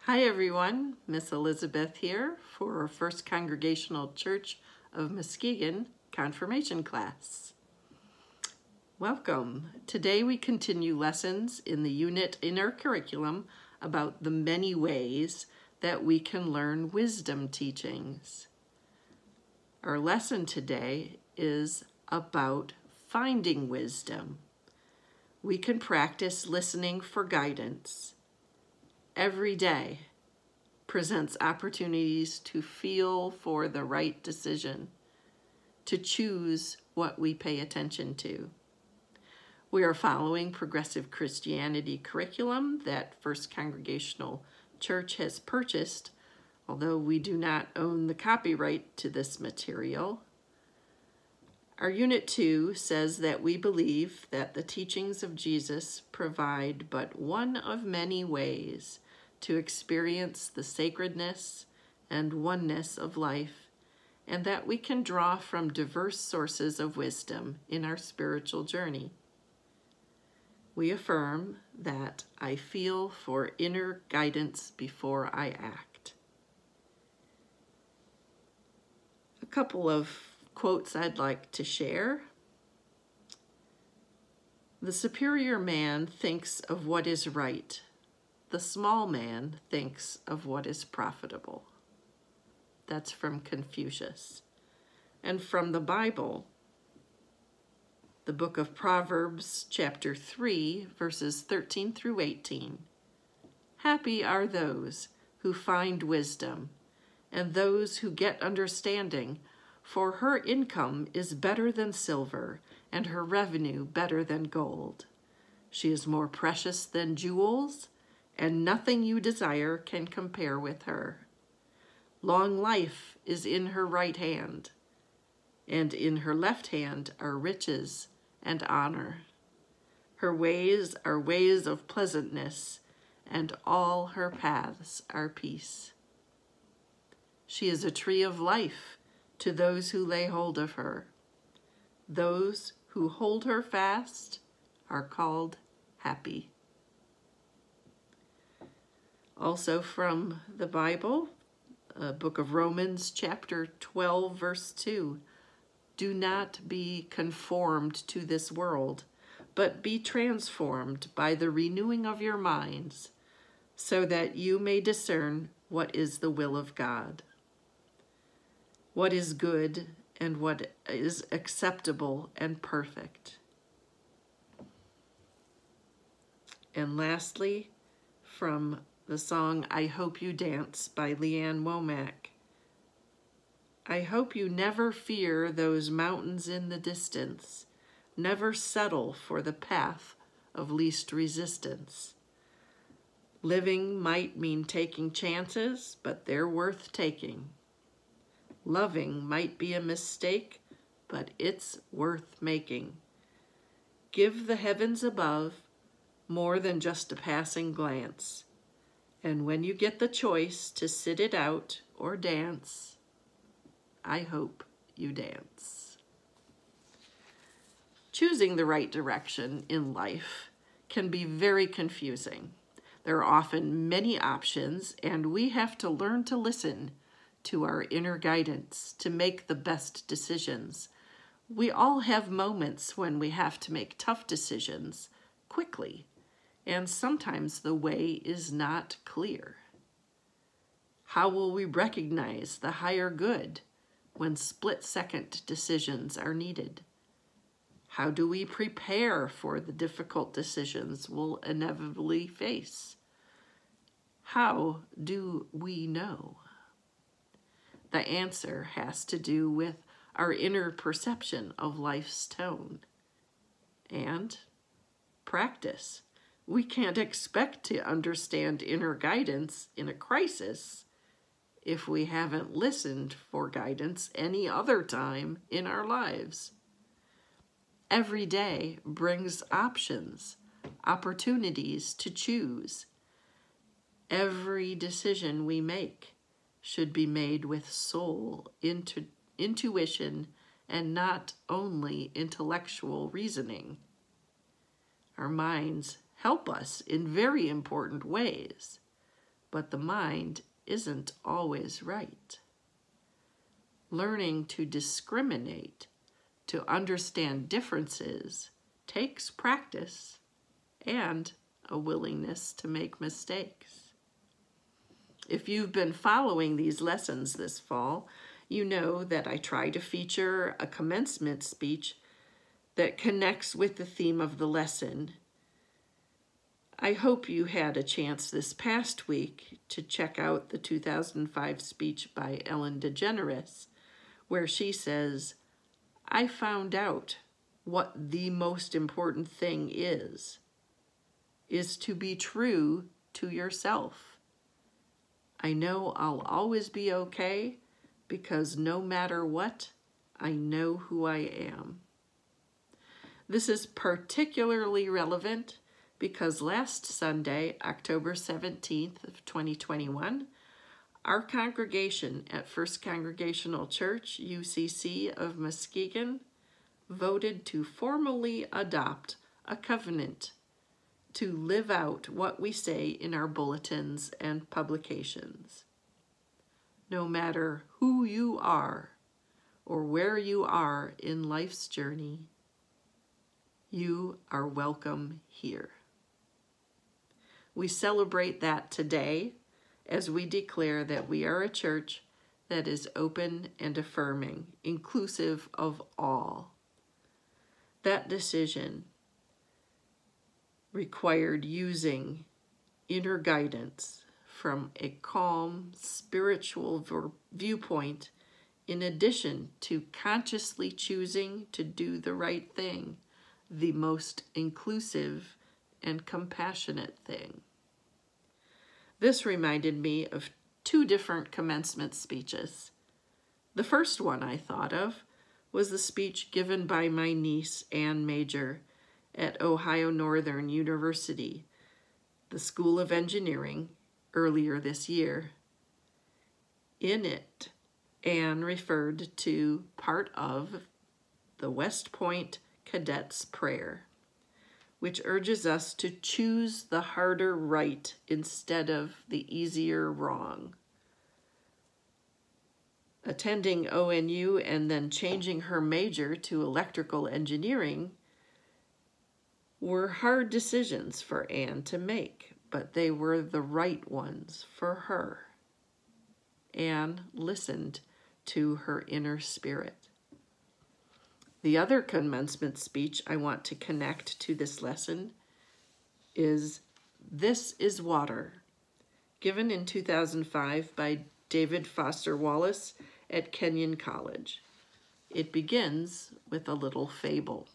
Hi everyone, Miss Elizabeth here for First Congregational Church of Muskegon confirmation class. Welcome. Today we continue lessons in the unit in our curriculum about the many ways that we can learn wisdom teachings. Our lesson today is about finding wisdom. We can practice listening for guidance. Every day presents opportunities to feel for the right decision, to choose what we pay attention to. We are following Progressive Christianity curriculum that First Congregational Church has purchased, although we do not own the copyright to this material. Our Unit 2 says that we believe that the teachings of Jesus provide but one of many ways to experience the sacredness and oneness of life, and that we can draw from diverse sources of wisdom in our spiritual journey. We affirm that I feel for inner guidance before I act. A couple of quotes I'd like to share. The superior man thinks of what is right. The small man thinks of what is profitable. That's from Confucius. And from the Bible, the book of Proverbs, chapter 3, verses 13 through 18. Happy are those who find wisdom, and those who get understanding, for her income is better than silver, and her revenue better than gold. She is more precious than jewels, and nothing you desire can compare with her. Long life is in her right hand, and in her left hand are riches and honor. Her ways are ways of pleasantness, and all her paths are peace. She is a tree of life to those who lay hold of her. Those who hold her fast are called happy. Also from the Bible, book of Romans, chapter 12, verse 2. Do not be conformed to this world, but be transformed by the renewing of your minds, so that you may discern what is the will of God, what is good, and what is acceptable and perfect. And lastly, from the song I Hope You Dance by Leanne Womack. I hope you never fear those mountains in the distance, never settle for the path of least resistance. Living might mean taking chances, but they're worth taking. Loving might be a mistake, but it's worth making. Give the heavens above more than just a passing glance. And when you get the choice to sit it out or dance, I hope you dance. Choosing the right direction in life can be very confusing. There are often many options, and we have to learn to listen to our inner guidance to make the best decisions. We all have moments when we have to make tough decisions quickly, and sometimes the way is not clear. How will we recognize the higher good when split-second decisions are needed? How do we prepare for the difficult decisions we'll inevitably face? How do we know? The answer has to do with our inner perception of life's tone and practice. We can't expect to understand inner guidance in a crisis if we haven't listened for guidance any other time in our lives. Every day brings options, opportunities to choose. Every decision we make should be made with soul, intuition, and not only intellectual reasoning. Our minds help us in very important ways, but the mind isn't always right. Learning to discriminate, to understand differences, takes practice and a willingness to make mistakes. If you've been following these lessons this fall, you know that I try to feature a commencement speech that connects with the theme of the lesson. I hope you had a chance this past week to check out the 2005 speech by Ellen DeGeneres, where she says, "I found out what the most important thing is to be true to yourself. I know I'll always be okay because no matter what, I know who I am." This is particularly relevant because last Sunday, October 17th of 2021, our congregation at First Congregational Church, UCC of Muskegon, voted to formally adopt a covenant to live out what we say in our bulletins and publications. No matter who you are or where you are in life's journey, you are welcome here. We celebrate that today as we declare that we are a church that is open and affirming, inclusive of all. That decision required using inner guidance from a calm, spiritual viewpoint, in addition to consciously choosing to do the right thing, the most inclusive and compassionate thing. This reminded me of two different commencement speeches. The first one I thought of was the speech given by my niece, Ann Major, at Ohio Northern University, the School of Engineering, earlier this year. In it, Ann referred to part of the West Point Cadets Prayer, which urges us to choose the harder right instead of the easier wrong. Attending ONU and then changing her major to electrical engineering were hard decisions for Ann to make, but they were the right ones for her. Ann listened to her inner spirit. The other commencement speech I want to connect to this lesson is "This is Water," given in 2005 by David Foster Wallace at Kenyon College. It begins with a little fable.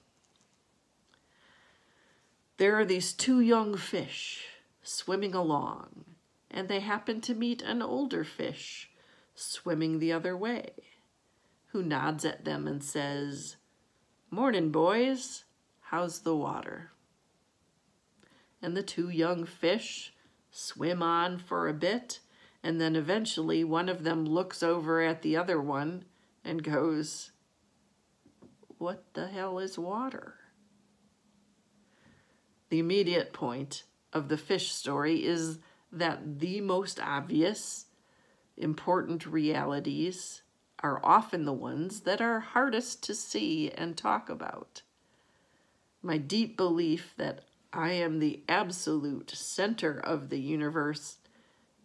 There are these two young fish swimming along, and they happen to meet an older fish swimming the other way, who nods at them and says, "Morning, boys. How's the water?" And the two young fish swim on for a bit, and then eventually one of them looks over at the other one and goes, "What the hell is water?" The immediate point of the fish story is that the most obvious, important realities are often the ones that are hardest to see and talk about. My deep belief that I am the absolute center of the universe,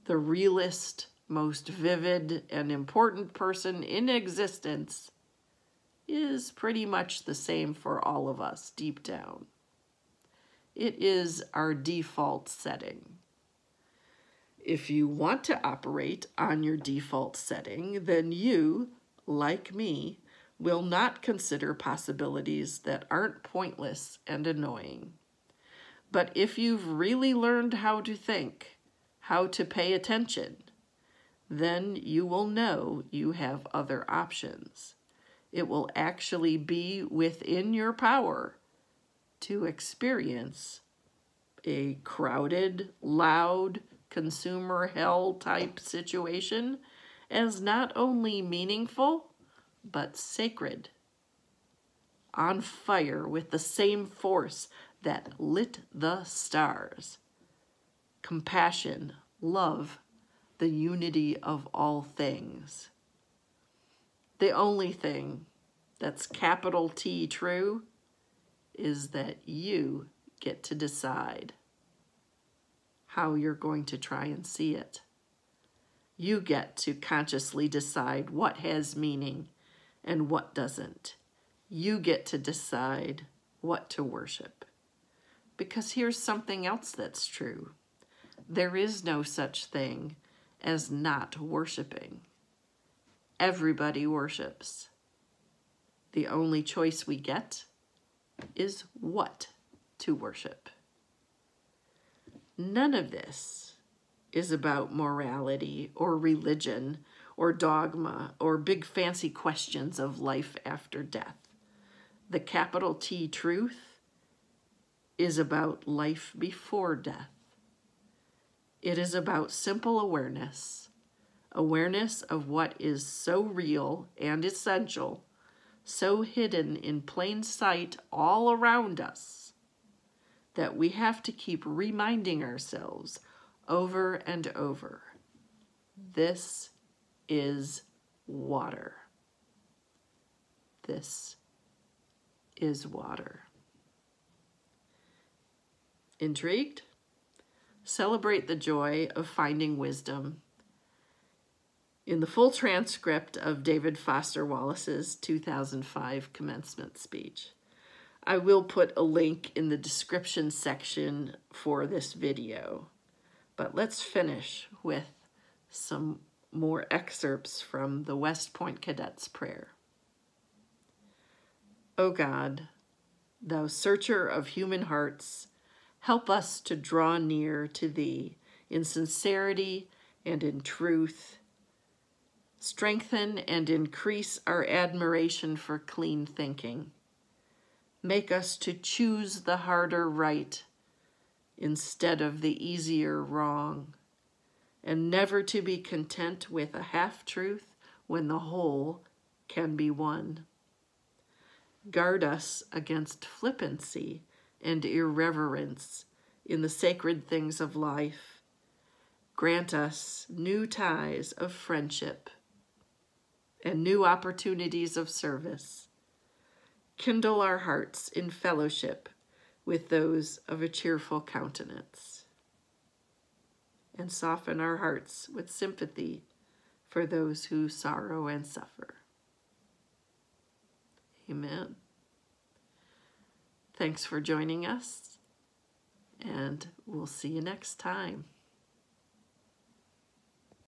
the realest, most vivid, and important person in existence, is pretty much the same for all of us deep down. It is our default setting. If you want to operate on your default setting, then you, like me, will not consider possibilities that aren't pointless and annoying. But if you've really learned how to think, how to pay attention, then you will know you have other options. It will actually be within your power to experience a crowded, loud, consumer hell type situation as not only meaningful, but sacred, on fire with the same force that lit the stars. Compassion, love the unity of all things. The only thing that's capital T true is that you get to decide how you're going to try and see it. You get to consciously decide what has meaning and what doesn't. You get to decide what to worship. Because here's something else that's true. There is no such thing as not worshiping. Everybody worships. The only choice we get is what to worship. None of this is about morality or religion or dogma or big fancy questions of life after death. The capital T truth is about life before death. It is about simple awareness, awareness of what is so real and essential, so hidden in plain sight all around us, that we have to keep reminding ourselves over and over. This is water. This is water. Intrigued? Celebrate the joy of finding wisdom in the full transcript of David Foster Wallace's 2005 commencement speech. I will put a link in the description section for this video, but let's finish with some more excerpts from the West Point Cadets prayer. O God, thou searcher of human hearts, help us to draw near to thee in sincerity and in truth. Strengthen and increase our admiration for clean thinking. Make us to choose the harder right instead of the easier wrong, and never to be content with a half-truth when the whole can be won. Guard us against flippancy and irreverence in the sacred things of life. Grant us new ties of friendship and new opportunities of service. Kindle our hearts in fellowship with those of a cheerful countenance, and soften our hearts with sympathy for those who sorrow and suffer. Amen. Thanks for joining us, and we'll see you next time.